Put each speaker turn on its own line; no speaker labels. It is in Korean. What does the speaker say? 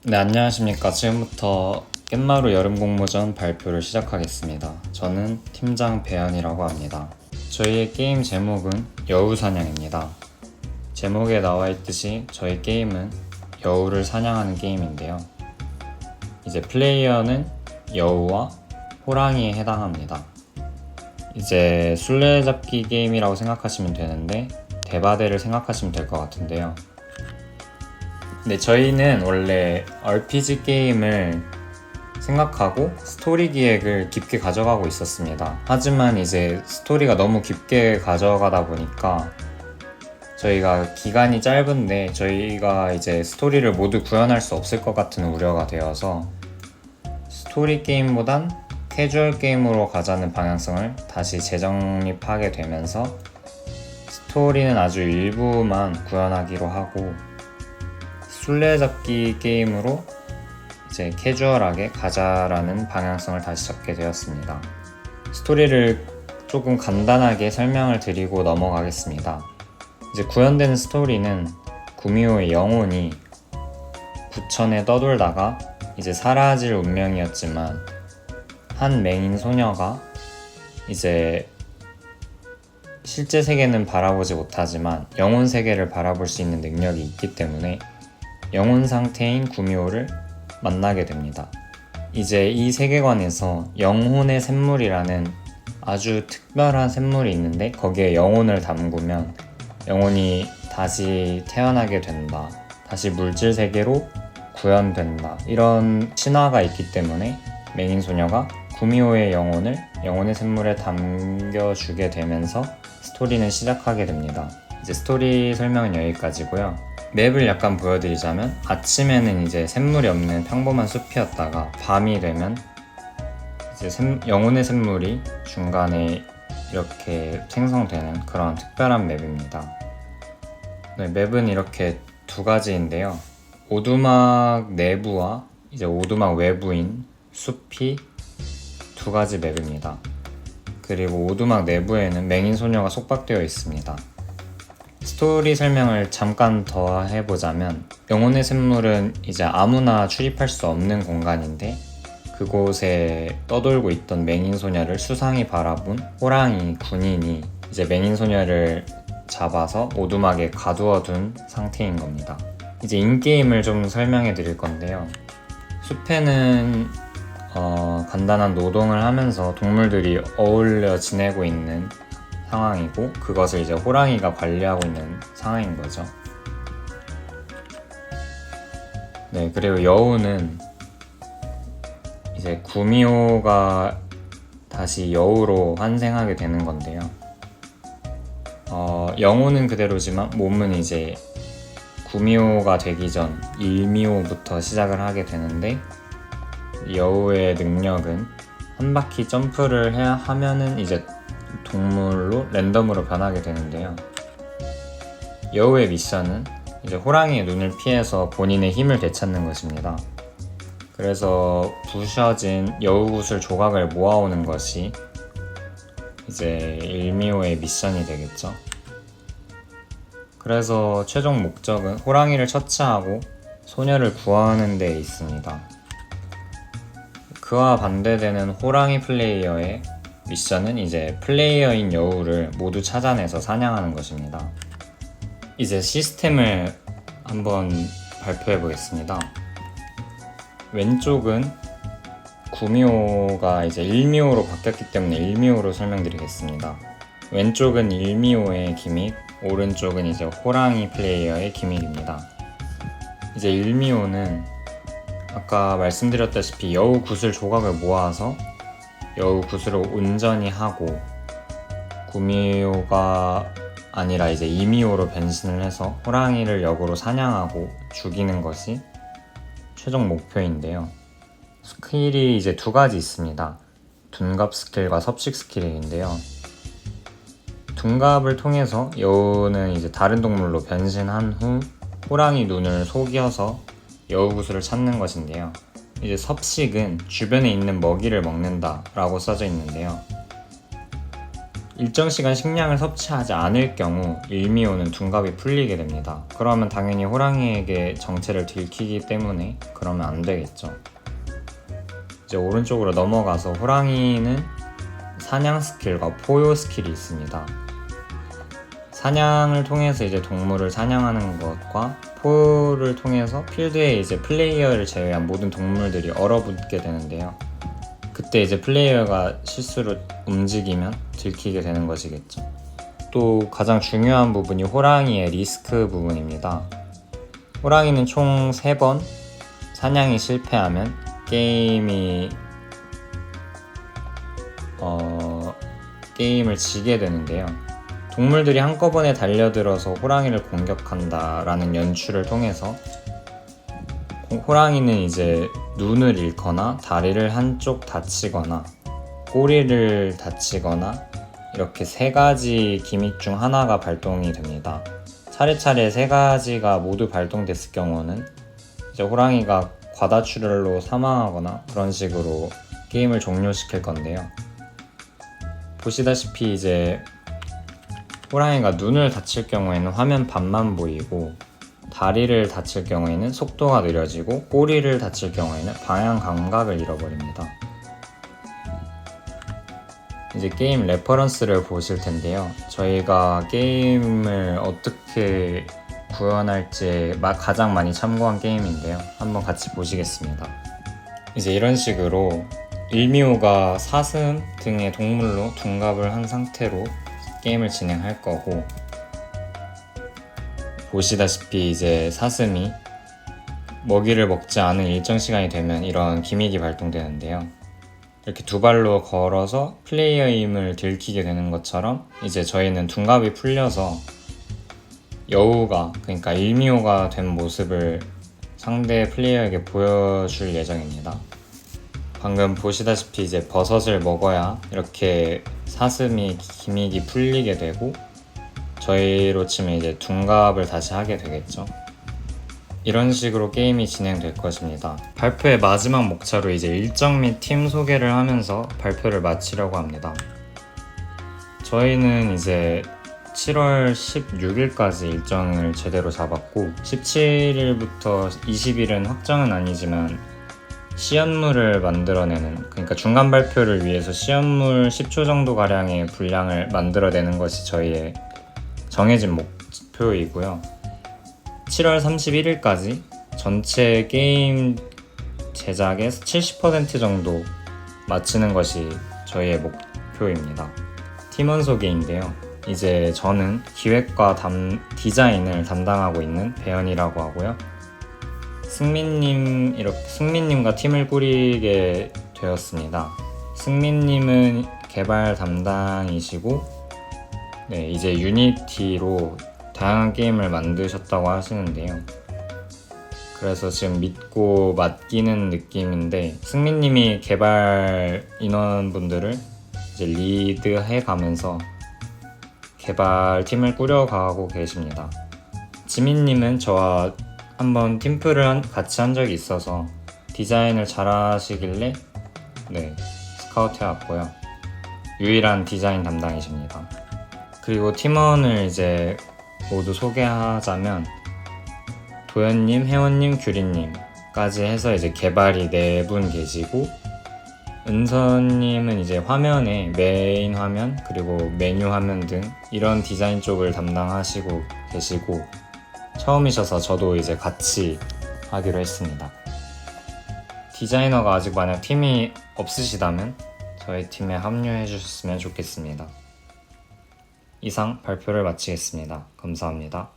네, 안녕하십니까. 지금부터 깻마루 여름 공모전 발표를 시작하겠습니다. 저는 팀장 배현이라고 합니다. 저희의 게임 제목은 여우사냥입니다. 제목에 나와 있듯이 저희 게임은 여우를 사냥하는 게임인데요. 이제 플레이어는 여우와 호랑이에 해당합니다. 이제 술래잡기 게임이라고 생각하시면 되는데 대바대를 생각하시면 될 것 같은데요. 네, 저희는 원래 RPG 게임을 생각하고 스토리 기획을 깊게 가져가고 있었습니다. 하지만 이제 스토리가 너무 깊게 가져가다 보니까 저희가 기간이 짧은데 저희가 이제 스토리를 모두 구현할 수 없을 것 같은 우려가 되어서 스토리 게임보단 캐주얼 게임으로 가자는 방향성을 다시 재정립하게 되면서 스토리는 아주 일부만 구현하기로 하고 술래잡기 게임으로 이제 캐주얼하게 가자라는 방향성을 다시 잡게 되었습니다. 스토리를 조금 간단하게 설명을 드리고 넘어가겠습니다. 이제 구현된 스토리는 구미호의 영혼이 부천에 떠돌다가 이제 사라질 운명이었지만 한 맹인 소녀가 이제 실제 세계는 바라보지 못하지만 영혼 세계를 바라볼 수 있는 능력이 있기 때문에 영혼 상태인 구미호를 만나게 됩니다. 이제 이 세계관에서 영혼의 샘물이라는 아주 특별한 샘물이 있는데 거기에 영혼을 담그면 영혼이 다시 태어나게 된다, 다시 물질 세계로 구현된다, 이런 신화가 있기 때문에 맹인 소녀가 구미호의 영혼의 샘물에 담겨주게 되면서 스토리는 시작하게 됩니다. 이제 스토리 설명은 여기까지고요. 맵을 약간 보여드리자면 아침에는 이제 샘물이 없는 평범한 숲이었다가 밤이 되면 이제 영혼의 샘물이 중간에 이렇게 생성되는 그런 특별한 맵입니다. 네, 맵은 이렇게 두 가지인데요. 오두막 내부와 이제 오두막 외부인 숲이 두 가지 맵입니다. 그리고 오두막 내부에는 맹인 소녀가 속박되어 있습니다. 스토리 설명을 잠깐 더 해보자면 영혼의 샘물은 이제 아무나 출입할 수 없는 공간인데 그곳에 떠돌고 있던 맹인 소녀를 수상히 바라본 호랑이 군인이 이제 맹인 소녀를 잡아서 오두막에 가두어둔 상태인 겁니다. 이제 인게임을 좀 설명해 드릴 건데요. 숲에는 간단한 노동을 하면서 동물들이 어울려 지내고 있는 상황이고 그것을 이제 호랑이가 관리하고 있는 상황인 거죠. 네, 그리고 여우는 이제 구미호가 다시 여우로 환생하게 되는 건데요. 영혼은 그대로지만 몸은 이제 구미호가 되기 전 일미호부터 시작을 하게 되는데 여우의 능력은 한 바퀴 점프를 하면은 이제 동물로 랜덤으로 변하게 되는데요. 여우의 미션은 이제 호랑이의 눈을 피해서 본인의 힘을 되찾는 것입니다. 그래서 부셔진 여우구슬 조각을 모아오는 것이 이제 일미호의 미션이 되겠죠. 그래서 최종 목적은 호랑이를 처치하고 소녀를 구하는 데 있습니다. 그와 반대되는 호랑이 플레이어의 미션은 이제 플레이어인 여우를 모두 찾아내서 사냥하는 것입니다. 이제 시스템을 한번 발표해 보겠습니다. 왼쪽은 구미호가 이제 일미호로 바뀌었기 때문에 일미호로 설명드리겠습니다. 왼쪽은 일미호의 기믹, 오른쪽은 이제 호랑이 플레이어의 기믹입니다. 이제 일미호는 아까 말씀드렸다시피 여우 구슬 조각을 모아서 여우 구슬을 온전히 하고 구미호가 아니라 이제 이미호로 변신을 해서 호랑이를 역으로 사냥하고 죽이는 것이 최종 목표인데요. 스킬이 이제 두 가지 있습니다. 둔갑 스킬과 섭식 스킬인데요. 둔갑을 통해서 여우는 이제 다른 동물로 변신한 후 호랑이 눈을 속여서 여우 구슬을 찾는 것인데요. 이제 섭식은 주변에 있는 먹이를 먹는다 라고 써져 있는데요. 일정 시간 식량을 섭취하지 않을 경우 일미오는 둔갑이 풀리게 됩니다. 그러면 당연히 호랑이에게 정체를 들키기 때문에 그러면 안 되겠죠. 이제 오른쪽으로 넘어가서 호랑이는 사냥 스킬과 포효 스킬이 있습니다. 사냥을 통해서 이제 동물을 사냥하는 것과 포효를 통해서 필드에 이제 플레이어를 제외한 모든 동물들이 얼어붙게 되는데요. 그때 이제 플레이어가 실수로 움직이면 들키게 되는 것이겠죠. 또 가장 중요한 부분이 호랑이의 리스크 부분입니다. 호랑이는 총 3번 사냥이 실패하면 게임을 지게 되는데요. 동물들이 한꺼번에 달려들어서 호랑이를 공격한다라는 연출을 통해서 호랑이는 이제 눈을 잃거나 다리를 한쪽 다치거나 꼬리를 다치거나 이렇게 3가지 기믹 중 하나가 발동이 됩니다. 차례차례 3가지가 모두 발동됐을 경우는 이제 호랑이가 과다출혈로 사망하거나 그런 식으로 게임을 종료시킬 건데요. 보시다시피 이제 호랑이가 눈을 다칠 경우에는 화면 반만 보이고 다리를 다칠 경우에는 속도가 느려지고 꼬리를 다칠 경우에는 방향 감각을 잃어버립니다. 이제 게임 레퍼런스를 보실 텐데요. 저희가 게임을 어떻게 구현할지 가장 많이 참고한 게임인데요. 한번 같이 보시겠습니다. 이제 이런 식으로 일미오가 사슴 등의 동물로 둔갑을 한 상태로 게임을 진행할 거고, 보시다시피 이제 사슴이 먹이를 먹지 않은 일정 시간이 되면 이런 기믹이 발동되는데요. 이렇게 2발로 걸어서 플레이어의 힘을 들키게 되는 것처럼 이제 저희는 둔갑이 풀려서 여우가, 그러니까 일미오가 된 모습을 상대 플레이어에게 보여줄 예정입니다. 방금 보시다시피 이제 버섯을 먹어야 이렇게 사슴이 기믹이 풀리게 되고 저희로 치면 이제 둔갑을 다시 하게 되겠죠. 이런 식으로 게임이 진행될 것입니다. 발표의 마지막 목차로 이제 일정 및 팀 소개를 하면서 발표를 마치려고 합니다. 저희는 이제 7월 16일까지 일정을 제대로 잡았고 17일부터 20일은 확정은 아니지만 시연물을 만들어내는, 그러니까 중간 발표를 위해서 시연물 10초 정도 가량의 분량을 만들어내는 것이 저희의 정해진 목표이고요. 7월 31일까지 전체 게임 제작의 70% 정도 마치는 것이 저희의 목표입니다. 팀원 소개인데요. 이제 저는 기획과 디자인을 담당하고 있는 배현이라고 하고요. 승민님과 팀을 꾸리게 되었습니다. 승민님은 개발 담당이시고, 네, 이제 유니티로 다양한 게임을 만드셨다고 하시는데요. 그래서 지금 믿고 맡기는 느낌인데, 승민님이 개발 인원분들을 이제 리드해 가면서 개발팀을 꾸려가고 계십니다. 지민님은 저와 한번 팀플을 같이 한 적이 있어서 디자인을 잘 하시길래 스카우트 해왔고요. 유일한 디자인 담당이십니다. 그리고 팀원을 이제 모두 소개하자면 도현님, 혜원님, 규리님까지 해서 이제 개발이 4분 계시고, 은선님은 이제 화면에 메인 화면 그리고 메뉴 화면 등 이런 디자인 쪽을 담당하시고 계시고, 처음이셔서 저도 이제 같이 하기로 했습니다. 디자이너가 아직 만약 팀이 없으시다면 저희 팀에 합류해 주셨으면 좋겠습니다. 이상 발표를 마치겠습니다. 감사합니다.